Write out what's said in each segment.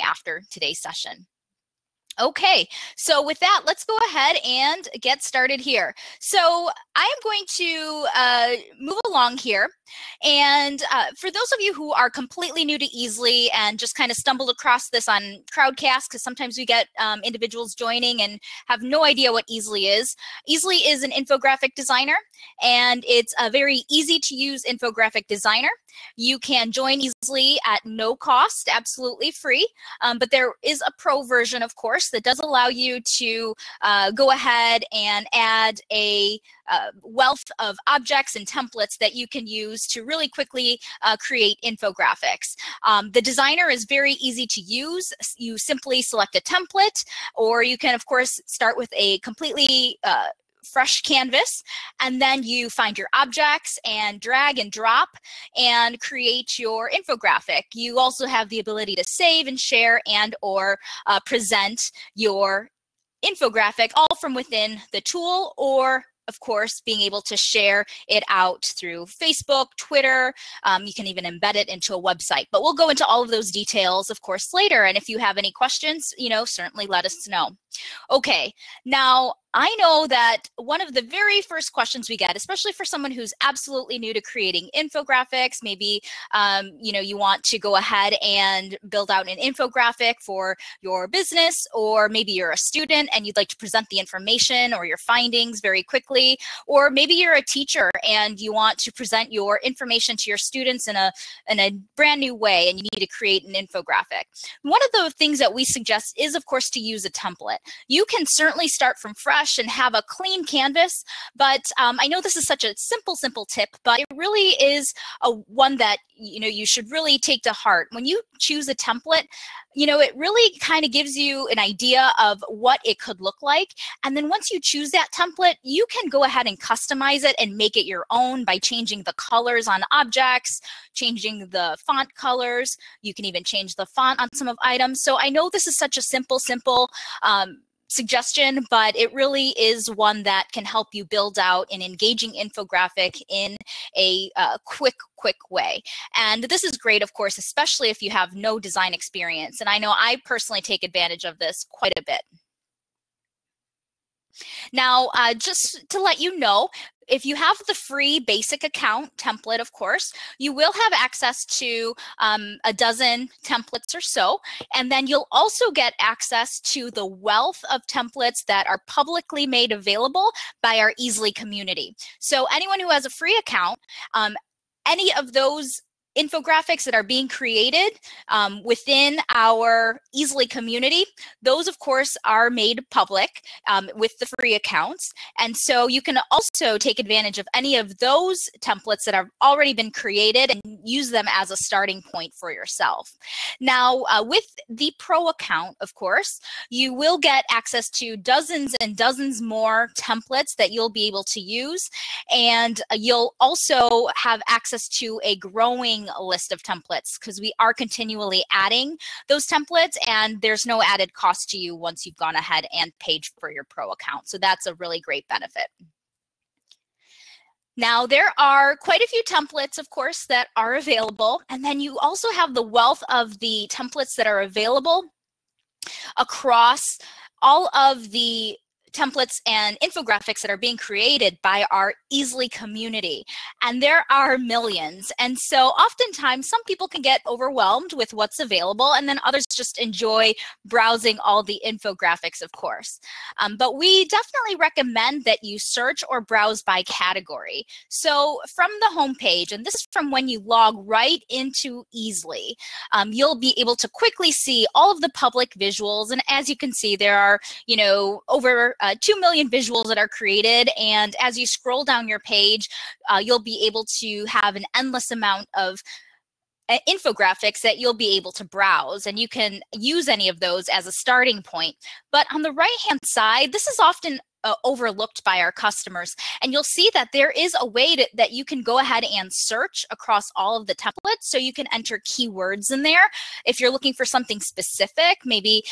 after today's session. Okay, so with that, let's go ahead and get started here. So I am going to move along here. And for those of you who are completely new to Easly and just kind of stumbled across this on Crowdcast, because sometimes we get individuals joining and have no idea what Easly is. Easly is an infographic designer, and it's a very easy to use infographic designer. You can join Easly at no cost, absolutely free, but there is a pro version, of course, that does allow you to go ahead and add a wealth of objects and templates that you can use to really quickly create infographics. The designer is very easy to use. You simply select a template, or you can, of course, start with a completely fresh canvas, and then you find your objects and drag and drop and create your infographic. You also have the ability to save and share and or present your infographic all from within the tool, or of course, being able to share it out through Facebook, Twitter. You can even embed it into a website. But we'll go into all of those details, of course, later. And if you have any questions, certainly let us know. Okay, now I know that one of the very first questions we get, especially for someone who's absolutely new to creating infographics, maybe you want to go ahead and build out an infographic for your business, or maybe you're a student and you'd like to present the information or your findings very quickly, or maybe you're a teacher and you want to present your information to your students in a brand new way, and you need to create an infographic. One of the things that we suggest is, of course, to use a template. You can certainly start from fresh and have a clean canvas, but I know this is such a simple tip, but it really is one that you should really take to heart. When you choose a template, it really kind of gives you an idea of what it could look like. And then once you choose that template, you can go ahead and customize it and make it your own by changing the colors on objects, changing the font colors. You can even change the font on some of items. So I know this is such a simple suggestion, but it really is one that can help you build out an engaging infographic in a quick way. And this is great, of course, especially if you have no design experience. And I know I personally take advantage of this quite a bit. Now, just to let you know, if you have the free basic account template, of course, you will have access to a dozen templates or so. And then you'll also get access to the wealth of templates that are publicly made available by our Easly community. So anyone who has a free account, any of those infographics that are being created within our Easly community, those of course are made public with the free accounts. And so you can also take advantage of any of those templates that have already been created and use them as a starting point for yourself. Now, with the pro account, of course, you will get access to dozens and dozens more templates that you'll be able to use. And you'll also have access to a growing list of templates, because we are continually adding those templates, and there's no added cost to you once you've gone ahead and paid for your pro account. So that's a really great benefit. Now, there are quite a few templates, of course, that are available, and then you also have the wealth of the templates that are available across all of the templates and infographics that are being created by our Easly community. And there are millions. And so oftentimes some people can get overwhelmed with what's available, and then others just enjoy browsing all the infographics, of course. But we definitely recommend that you search or browse by category. So from the homepage, and this is from when you log right into Easly, you'll be able to quickly see all of the public visuals. And as you can see, there are, over 2 million visuals that are created. And as you scroll down your page, you'll be able to have an endless amount of infographics that you'll be able to browse, and you can use any of those as a starting point. But on the right-hand side, this is often overlooked by our customers. And you'll see that there is a way that you can go ahead and search across all of the templates. So you can enter keywords in there. If you're looking for something specific, maybe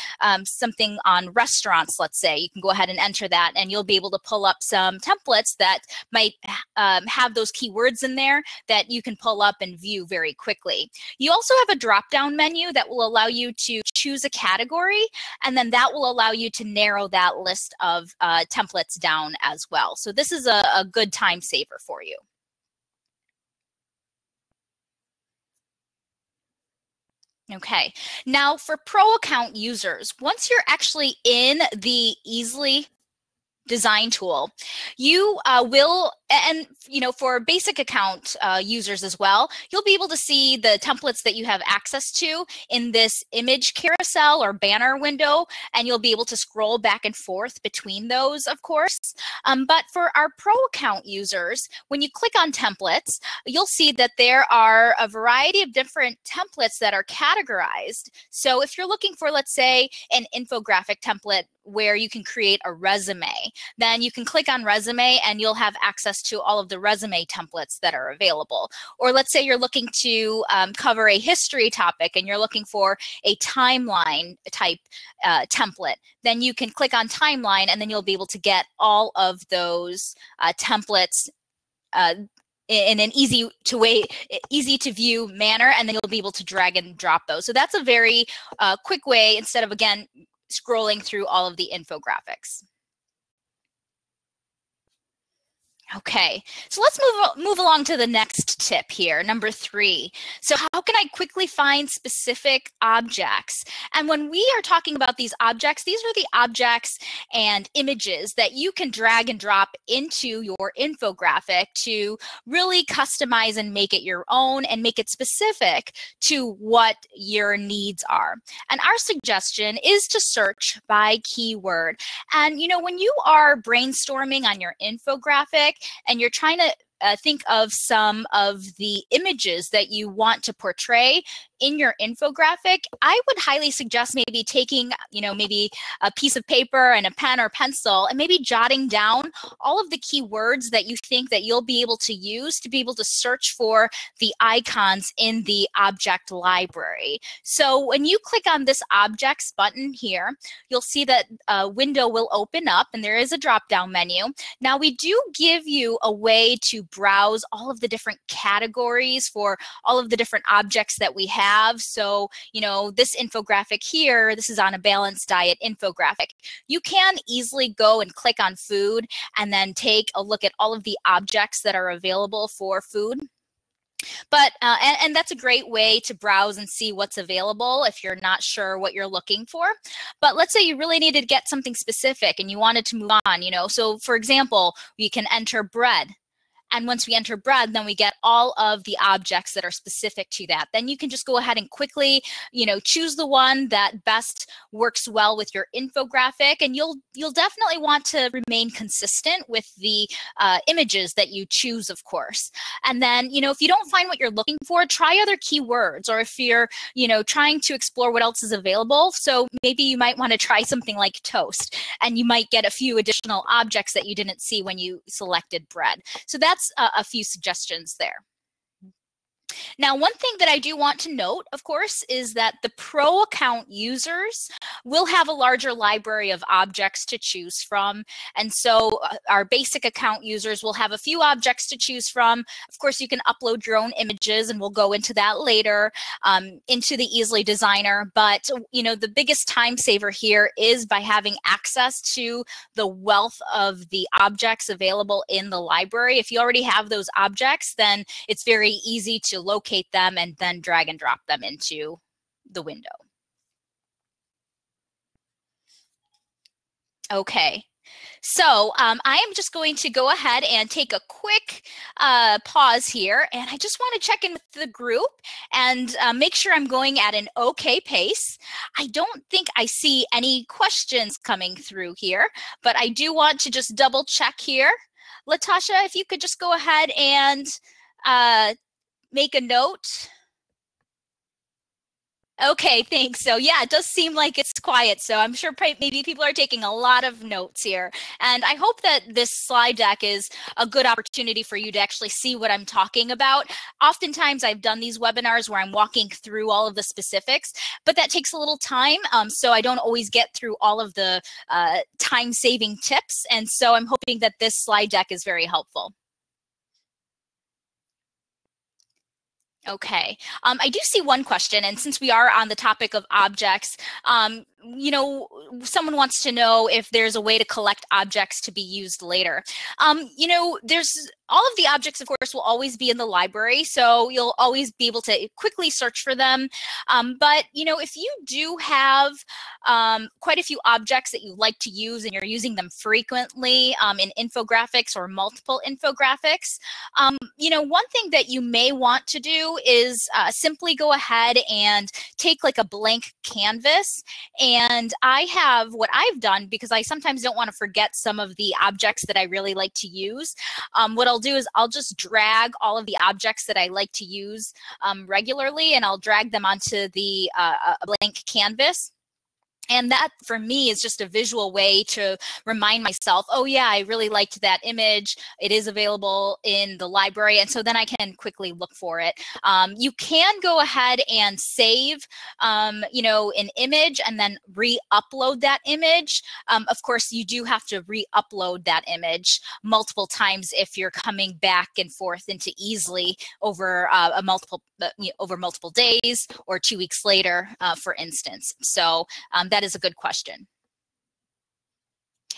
something on restaurants, let's say, you can go ahead and enter that, and you'll be able to pull up some templates that might have those keywords in there that you can pull up and view very quickly. You also have a drop-down menu that will allow you to choose a category, and then that will allow you to narrow that list of templates down as well. So this is a good time saver for you. Okay, now for pro account users, once you're actually in the Easily design tool, you will, and for basic account users as well, you'll be able to see the templates that you have access to in this image carousel or banner window, and you'll be able to scroll back and forth between those, of course. But for our pro account users, when you click on templates, you'll see that there are a variety of different templates that are categorized. So if you're looking for, let's say, an infographic template where you can create a resume, then you can click on resume and you'll have access to all of the resume templates that are available. Or let's say you're looking to cover a history topic and you're looking for a timeline type template, then you can click on timeline and then you'll be able to get all of those templates in an easy to view manner, and then you'll be able to drag and drop those. So that's a very quick way, instead of, again, scrolling through all of the infographics. Okay, so let's move along to the next tip here, number 3. So how can I quickly find specific objects? And when we are talking about these objects, these are the objects and images that you can drag and drop into your infographic to really customize and make it your own and make it specific to what your needs are. And our suggestion is to search by keyword. And when you are brainstorming on your infographic, and you're trying to think of some of the images that you want to portray in your infographic, I would highly suggest maybe taking, maybe a piece of paper and a pen or pencil and maybe jotting down all of the keywords that you think that you'll be able to use to be able to search for the icons in the object library. So when you click on this objects button here, you'll see that a window will open up and there is a drop-down menu. Now we do give you a way to browse all of the different categories for all of the different objects that we have. So, this infographic here, this is on a balanced diet infographic. You can easily go and click on food and then take a look at all of the objects that are available for food. But, and that's a great way to browse and see what's available if you're not sure what you're looking for. But let's say you really needed to get something specific and you wanted to move on, So for example, we can enter bread. And once we enter bread, then we get all of the objects that are specific to that. Then you can just go ahead and quickly, choose the one that best works well with your infographic. And you'll definitely want to remain consistent with the images that you choose, of course. And then, if you don't find what you're looking for, try other keywords, or if you're, trying to explore what else is available. So maybe you might want to try something like toast, and you might get a few additional objects that you didn't see when you selected bread. So that's a few suggestions there. Now, one thing that I do want to note, of course, is that the pro account users will have a larger library of objects to choose from. And so our basic account users will have a few objects to choose from. Of course, you can upload your own images, and we'll go into that later into the Easily Designer. But, the biggest time saver here is by having access to the wealth of the objects available in the library. If you already have those objects, then it's very easy to locate them and then drag and drop them into the window. Okay. So I am just going to go ahead and take a quick pause here, and I just want to check in with the group and make sure I'm going at an okay pace. I don't think I see any questions coming through here, but I do want to just double check here. Latasha, if you could just go ahead and make a note. Okay, thanks. So yeah, it does seem like it's quiet. So I'm sure maybe people are taking a lot of notes here. And I hope that this slide deck is a good opportunity for you to actually see what I'm talking about. Oftentimes I've done these webinars where I'm walking through all of the specifics, but that takes a little time. So I don't always get through all of the time-saving tips. And so I'm hoping that this slide deck is very helpful. Okay, I do see one question, and since we are on the topic of objects, you know, someone wants to know if there's a way to collect objects to be used later. You know, there's all of the objects, of course, will always be in the library, so you'll always be able to quickly search for them. But, you know, if you do have quite a few objects that you like to use and you're using them frequently in infographics or multiple infographics, you know, one thing that you may want to do is simply go ahead and take like a blank canvas. And I have what I've done, because I sometimes don't want to forget some of the objects that I really like to use. What I'll do is I'll just drag all of the objects that I like to use regularly, and I'll drag them onto the blank canvas. And that, for me, is just a visual way to remind myself, oh yeah, I really liked that image. It is available in the library. And so then I can quickly look for it. You can go ahead and save, you know, an image and then re-upload that image. Of course, you do have to re-upload that image multiple times if you're coming back and forth into Easily over over multiple days or 2 weeks later, for instance. So that is a good question.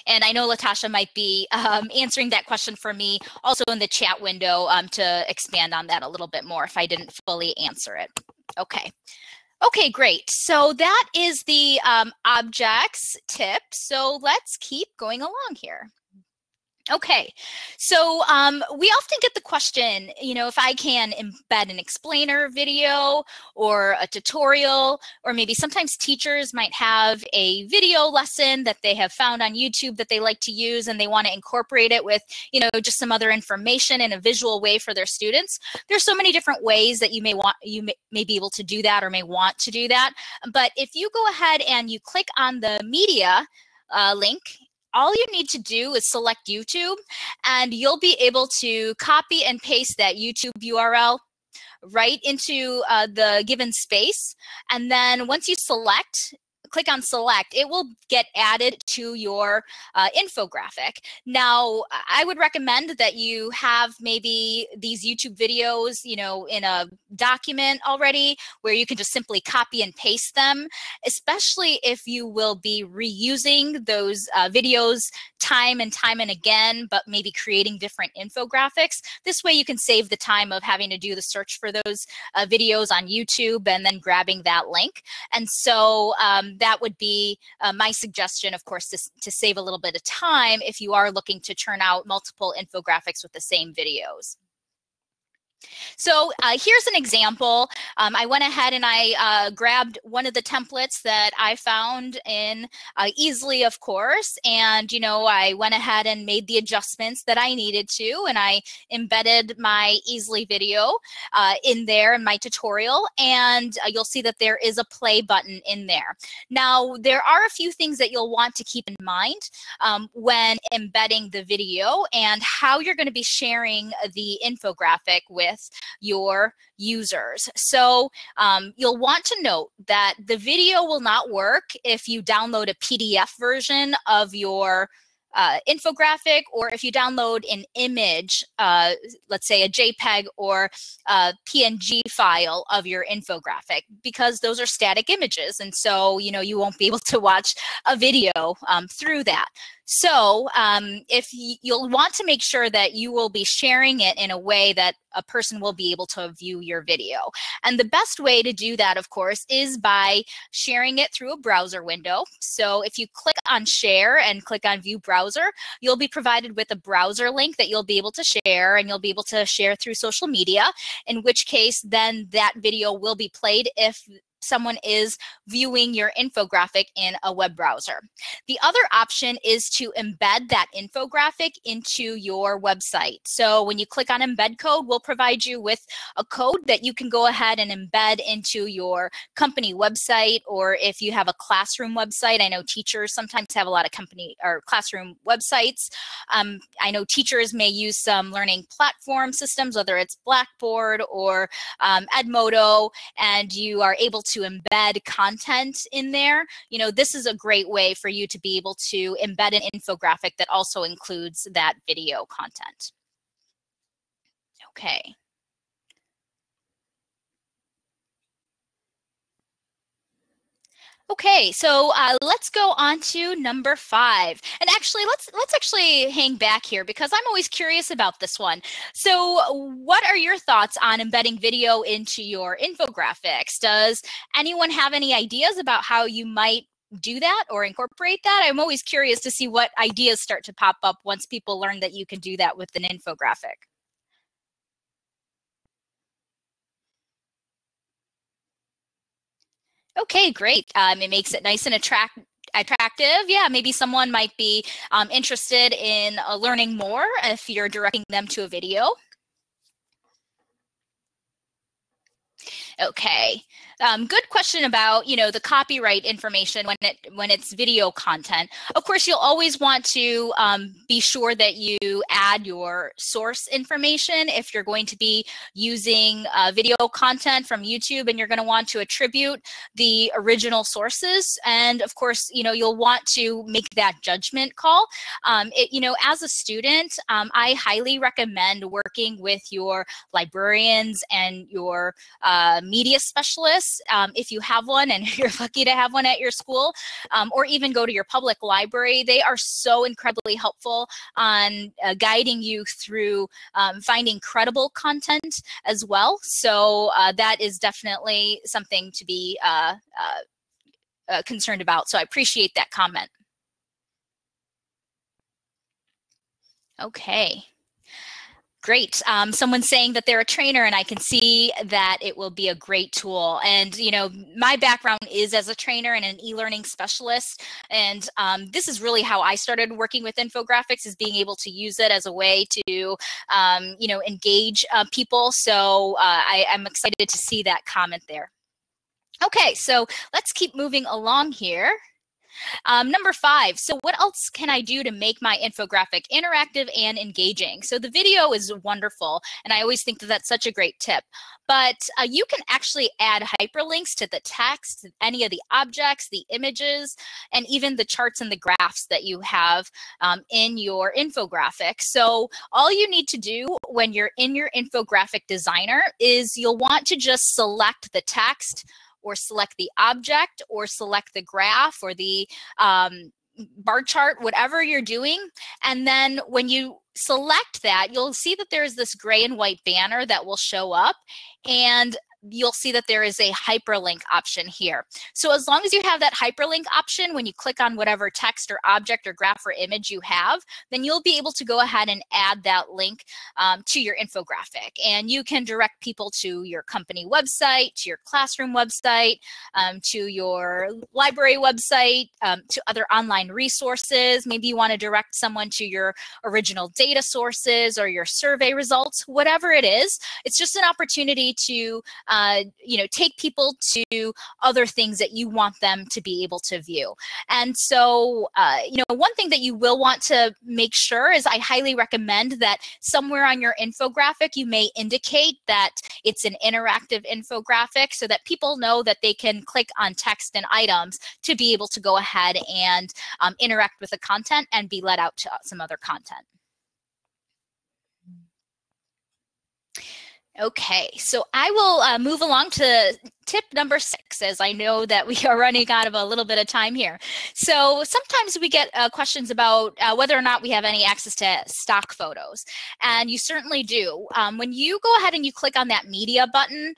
And I know Latasha might be answering that question for me also in the chat window to expand on that a little bit more if I didn't fully answer it. Okay. Okay, great. So that is the objects tip. So let's keep going along here. Okay, so we often get the question, you know, if I can embed an explainer video or a tutorial, or maybe sometimes teachers might have a video lesson that they have found on YouTube that they like to use, and they want to incorporate it with, you know, just some other information in a visual way for their students. There's so many different ways that you may be able to do that, or may want to do that. But if you go ahead and you click on the media link, all you need to do is select YouTube, and you'll be able to copy and paste that YouTube URL right into the given space. And then once you click on select, it will get added to your infographic. Now, I would recommend that you have maybe these YouTube videos, you know, in a document already where you can just simply copy and paste them, especially if you will be reusing those videos time and time and again, but maybe creating different infographics. This way you can save the time of having to do the search for those videos on YouTube and then grabbing that link. And so that would be my suggestion, of course, to save a little bit of time if you are looking to churn out multiple infographics with the same videos. So here's an example. I went ahead and I grabbed one of the templates that I found in Easily, of course, and, you know, I went ahead and made the adjustments that I needed to, and I embedded my Easily video in there in my tutorial, and you'll see that there is a play button in there. Now, there are a few things that you'll want to keep in mind when embedding the video and how you're going to be sharing the infographic with your users. So you'll want to note that the video will not work if you download a PDF version of your infographic, or if you download an image, let's say a JPEG or a PNG file of your infographic, because those are static images. And so, you know, you won't be able to watch a video through that. So if you'll want to make sure that you will be sharing it in a way that a person will be able to view your video. And the best way to do that, of course, is by sharing it through a browser window. So if you click on share and click on view browser, you'll be provided with a browser link that you'll be able to share, and you'll be able to share through social media, in which case then that video will be played if someone is viewing your infographic in a web browser. The other option is to embed that infographic into your website. So when you click on embed code, we'll provide you with a code that you can go ahead and embed into your company website, or if you have a classroom website. I know teachers sometimes have a lot of company or classroom websites. I know teachers may use some learning platform systems, whether it's Blackboard or Edmodo, and you are able to embed content in there. You know, this is a great way for you to be able to embed an infographic that also includes that video content. Okay. Okay, so let's go on to number 5. And actually, let's actually hang back here because I'm always curious about this one. So what are your thoughts on embedding video into your infographics? Does anyone have any ideas about how you might do that or incorporate that? I'm always curious to see what ideas start to pop up once people learn that you can do that with an infographic. Okay, great. It makes it nice and attractive. Yeah, maybe someone might be interested in learning more if you're directing them to a video. Okay. Good question about, you know, the copyright information when it's video content. Of course, you'll always want to be sure that you add your source information if you're going to be using video content from YouTube, and you're going to want to attribute the original sources. And of course, you know, you'll want to make that judgment call. You know, as a student, I highly recommend working with your librarians and your media specialists, if you have one and you're lucky to have one at your school, or even go to your public library. They are so incredibly helpful on guiding you through finding credible content as well. So that is definitely something to be concerned about. So I appreciate that comment. Okay. Great. Someone's saying that they're a trainer, and I can see that it will be a great tool. And, you know, my background is as a trainer and an e-learning specialist. And this is really how I started working with infographics, is being able to use it as a way to, you know, engage people. So I'm excited to see that comment there. Okay, so let's keep moving along here. Number 5, so what else can I do to make my infographic interactive and engaging? So the video is wonderful, and I always think that that's such a great tip. But you can actually add hyperlinks to the text, any of the objects, the images, and even the charts and the graphs that you have in your infographic. So all you need to do when you're in your infographic designer is you'll want to just select the text, or select the object, or select the graph, or the bar chart, whatever you're doing. And then when you select that, you'll see that there's this gray and white banner that will show up, and you'll see that there is a hyperlink option here. So as long as you have that hyperlink option, when you click on whatever text or object or graph or image you have, then you'll be able to go ahead and add that link to your infographic. And you can direct people to your company website, to your classroom website, to your library website, to other online resources. Maybe you want to direct someone to your original data sources or your survey results, whatever it is. It's just an opportunity to you know, take people to other things that you want them to be able to view. And so, you know, one thing that you will want to make sure is, I highly recommend that somewhere on your infographic, you may indicate that it's an interactive infographic, so that people know that they can click on text and items to be able to go ahead and interact with the content and be led out to some other content. Okay, so I will move along to tip number 6, as I know that we are running out of a little bit of time here. So sometimes we get questions about whether or not we have any access to stock photos, and you certainly do. When you go ahead and you click on that media button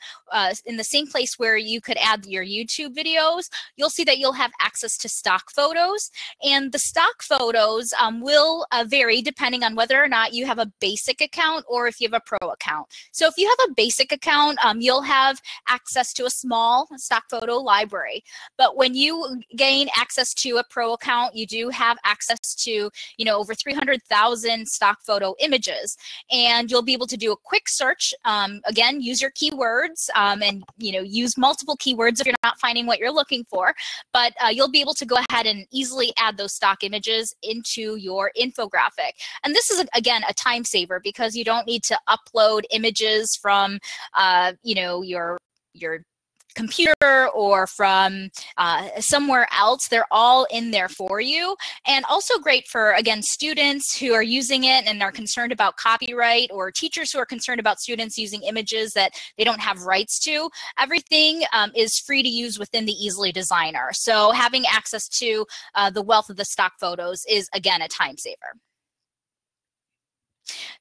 in the same place where you could add your YouTube videos, you'll see that you'll have access to stock photos, and the stock photos will vary depending on whether or not you have a basic account or if you have a pro account. So if you have a basic account, you'll have access to a small stock photo library. But when you gain access to a pro account, you do have access to, over 300,000 stock photo images. And you'll be able to do a quick search. Again, use your keywords and use multiple keywords if you're not finding what you're looking for. But you'll be able to go ahead and easily add those stock images into your infographic. And this is, again, a time saver because you don't need to upload images from your computer or from somewhere else. They're all in there for you, and also great for, again, students who are using it and are concerned about copyright, or teachers who are concerned about students using images that they don't have rights to. Everything is free to use within the Easily Designer. So having access to the wealth of the stock photos is, again, a time saver.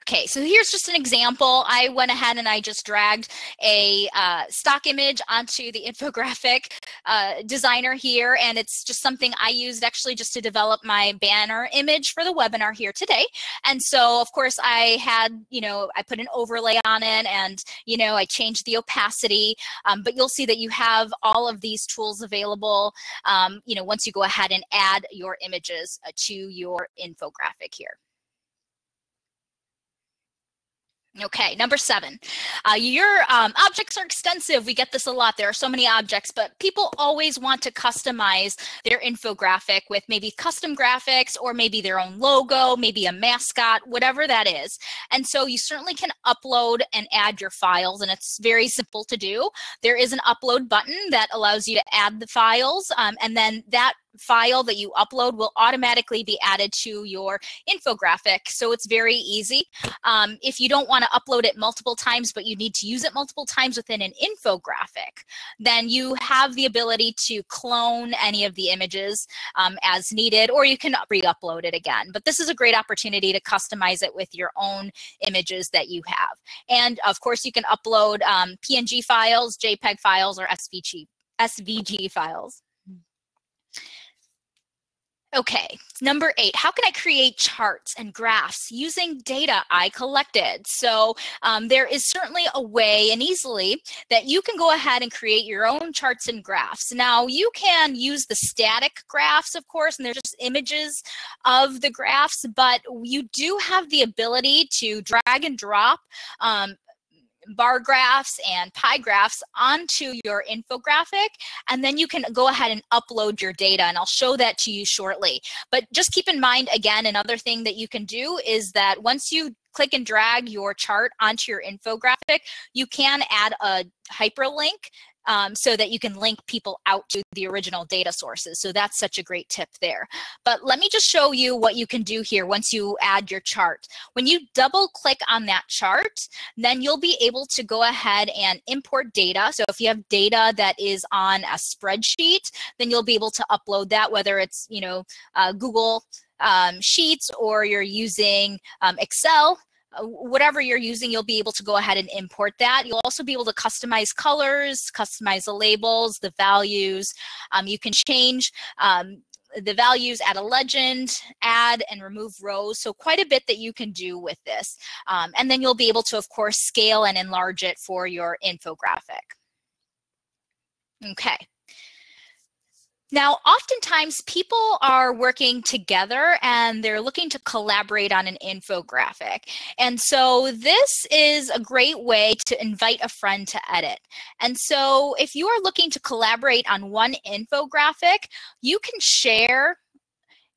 Okay, so here's just an example. I went ahead and I just dragged a stock image onto the infographic designer here, and it's just something I used actually just to develop my banner image for the webinar here today. And so, of course, I had, I put an overlay on it, and, I changed the opacity, but you'll see that you have all of these tools available, once you go ahead and add your images to your infographic here. Okay, number 7, your objects are extensive. We get this a lot. There are so many objects, but people always want to customize their infographic with maybe custom graphics or maybe their own logo, maybe a mascot, whatever that is. And so you certainly can upload and add your files, and it's very simple to do. There is an upload button that allows you to add the files, and then that file that you upload will automatically be added to your infographic. So it's very easy. If you don't want to upload it multiple times, but you need to use it multiple times within an infographic, then you have the ability to clone any of the images as needed, or you can re-upload it again. But this is a great opportunity to customize it with your own images that you have. And of course, you can upload PNG files, JPEG files, or SVG files. Okay, number 8, how can I create charts and graphs using data I collected? So there is certainly a way, and easily, that you can go ahead and create your own charts and graphs. Now, you can use the static graphs, of course, and they're just images of the graphs, but you do have the ability to drag and drop bar graphs and pie graphs onto your infographic, and then you can go ahead and upload your data, and I'll show that to you shortly. But just keep in mind, again, another thing that you can do is that once you click and drag your chart onto your infographic, you can add a hyperlink so that you can link people out to the original data sources. So that's such a great tip there. But let me just show you what you can do here once you add your chart. When you double click on that chart, then you'll be able to go ahead and import data. So if you have data that is on a spreadsheet, then you'll be able to upload that, whether it's Google Sheets or you're using Excel. Whatever you're using, you'll be able to go ahead and import that. You'll also be able to customize colors, customize the labels, the values. You can change the values, add a legend, add and remove rows. So quite a bit that you can do with this. And then you'll be able to, of course, scale and enlarge it for your infographic. Okay. Now, oftentimes people are working together and they're looking to collaborate on an infographic. And so this is a great way to invite a friend to edit. And so if you are looking to collaborate on one infographic, you can share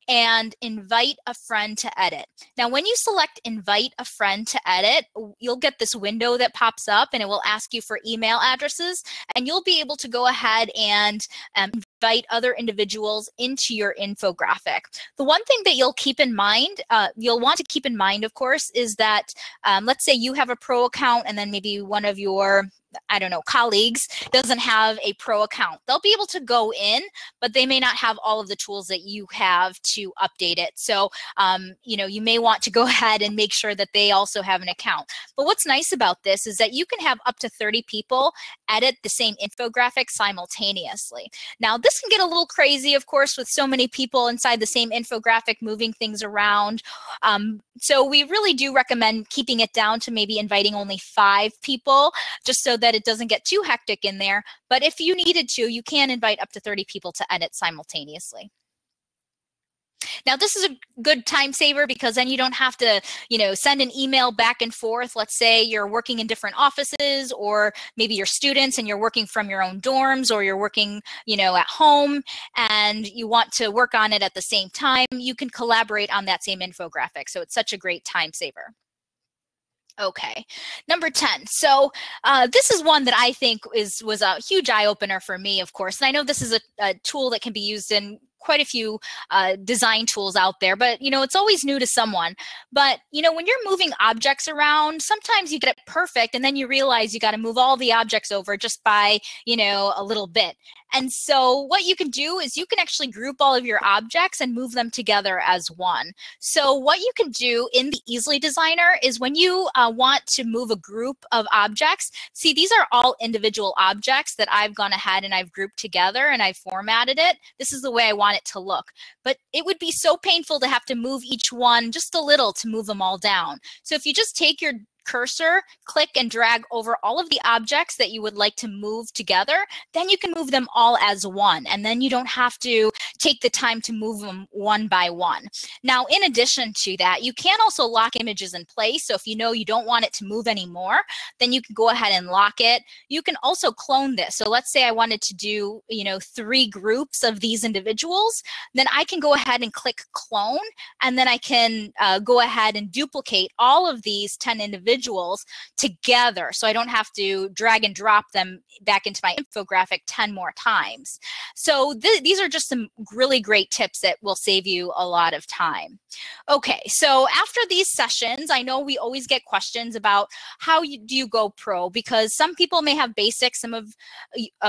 and invite a friend to edit. Now, when you select invite a friend to edit, you'll get this window that pops up and it will ask you for email addresses, and you'll be able to go ahead and invite other individuals into your infographic. The one thing that you'll keep in mind, you'll want to keep in mind, of course, is that let's say you have a pro account and then maybe one of your colleagues doesn't have a pro account. They'll be able to go in, but they may not have all of the tools that you have to update it. So, you may want to go ahead and make sure that they also have an account. But what's nice about this is that you can have up to 30 people edit the same infographic simultaneously. Now, this can get a little crazy, of course, with so many people inside the same infographic moving things around. So we really do recommend keeping it down to maybe inviting only 5 people, just so that it doesn't get too hectic in there. But if you needed to, you can invite up to 30 people to edit simultaneously. Now, this is a good time saver because then you don't have to, send an email back and forth. Let's say you're working in different offices, or maybe you're students and you're working from your own dorms, or you're working, at home and you want to work on it at the same time. You can collaborate on that same infographic. So it's such a great time saver. Okay, number 10. So this is one that I think was a huge eye opener for me, of course. And I know this is a tool that can be used in quite a few design tools out there, but it's always new to someone. But when you're moving objects around, sometimes you get it perfect and then you realize you got to move all the objects over just by a little bit. And so what you can do is you can actually group all of your objects and move them together as one. So what you can do in the Easily Designer is when you want to move a group of objects, see, these are all individual objects that I've gone ahead and I've grouped together and I've formatted it. This is the way I want it to look. But it would be so painful to have to move each one just a little to move them all down. So if you just take your cursor, click and drag over all of the objects that you would like to move together, then you can move them all as one. And then you don't have to take the time to move them one by one. Now, in addition to that, you can also lock images in place. So if you don't want it to move anymore, then you can go ahead and lock it. You can also clone this. So let's say I wanted to do, 3 groups of these individuals, then I can go ahead and click clone, and then I can go ahead and duplicate all of these 10 individuals together, so I don't have to drag and drop them back into my infographic 10 more times. So these are just some really great tips that will save you a lot of time. Okay, so after these sessions, I know we always get questions about how do you go pro, because some people may have basics, some of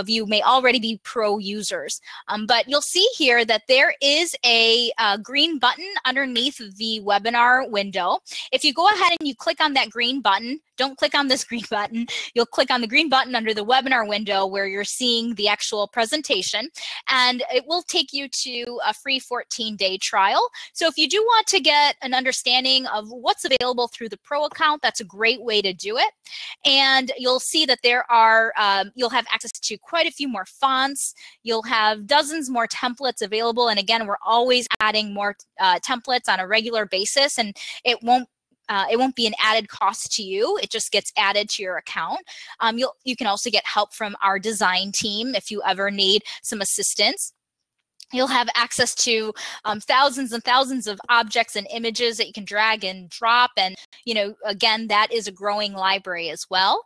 you may already be pro users. But you'll see here that there is a green button underneath the webinar window. If you go ahead and you click on that green button, don't click on this green button. You'll click on the green button under the webinar window where you're seeing the actual presentation, and it will take you to a free 14-day trial. So if you do want to get an understanding of what's available through the Pro account, that's a great way to do it. And you'll see that there are, you'll have access to quite a few more fonts. You'll have dozens more templates available. And again, we're always adding more templates on a regular basis, and it won't be an added cost to you. It just gets added to your account. You can also get help from our design team if you ever need some assistance. You'll have access to thousands and thousands of objects and images that you can drag and drop. And, again, that is a growing library as well.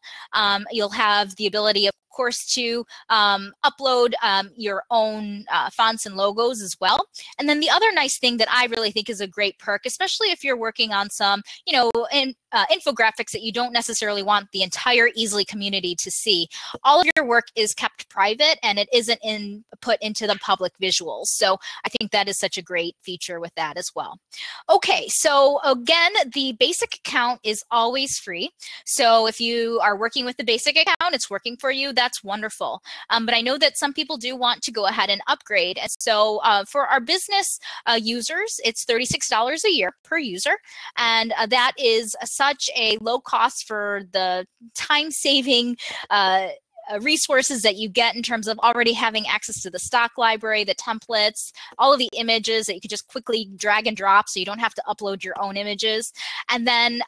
You'll have the ability, of course, to upload your own fonts and logos as well. And then the other nice thing that I really think is a great perk, especially if you're working on some, infographics that you don't necessarily want the entire Easily community to see, all of your work is kept private and it isn't put into the public visuals. So I think that is such a great feature with that as well. Okay, so again, the basic account is always free. So if you are working with the basic account, it's working for you, that's wonderful. But I know that some people do want to go ahead and upgrade. And so for our business users, it's $36 a year per user. And that is such a low cost for the time-saving resources that you get in terms of already having access to the stock library, the templates, all of the images that you could just quickly drag and drop so you don't have to upload your own images. And then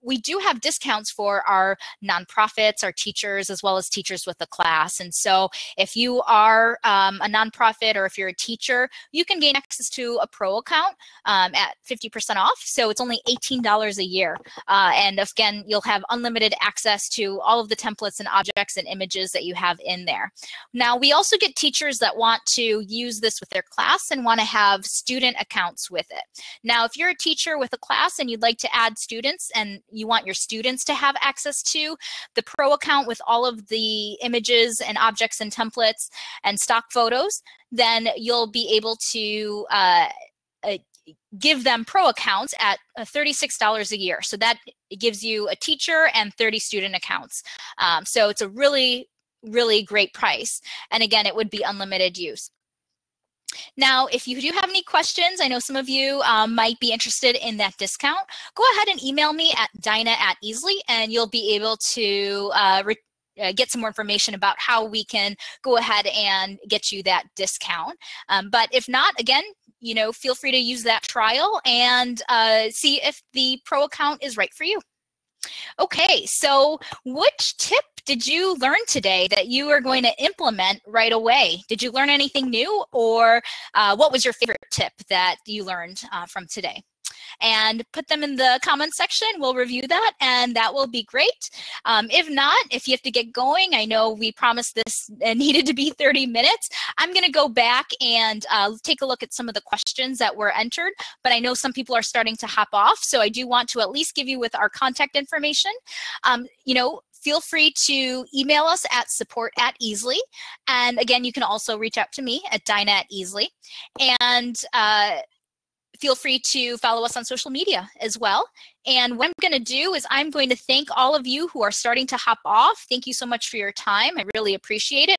we do have discounts for our nonprofits, our teachers, as well as teachers with a class. And so if you are a nonprofit or if you're a teacher, you can gain access to a Pro account at 50% off. So it's only $18 a year. And again, you'll have unlimited access to all of the templates and objects and images that you have in there. Now, we also get teachers that want to use this with their class and want to have student accounts with it. Now, if you're a teacher with a class and you'd like to add students and you want your students to have access to the Pro account with all of the images and objects and templates and stock photos, then you'll be able to give them Pro accounts at $36 a year. So that gives you a teacher and 30 student accounts. So it's a really, really great price. And again, it would be unlimited use. Now, if you do have any questions, I know some of you might be interested in that discount, go ahead and email me at Dinah@Easily, and you'll be able to get some more information about how we can go ahead and get you that discount. But if not, again, feel free to use that trial and see if the pro account is right for you. Okay, so which tip did you learn today that you are going to implement right away? Did you learn anything new, or what was your favorite tip that you learned from today? And put them in the comment section. We'll review that, and that will be great. If not, if you have to get going, I know we promised this needed to be 30 minutes. I'm going to go back and take a look at some of the questions that were entered, but I know some people are starting to hop off, so I do want to at least give you with our contact information. Feel free to email us at support@easily. And again, you can also reach out to me at Dinah@easily. And feel free to follow us on social media as well. And what I'm going to do is I'm going to thank all of you who are starting to hop off. Thank you so much for your time. I really appreciate it.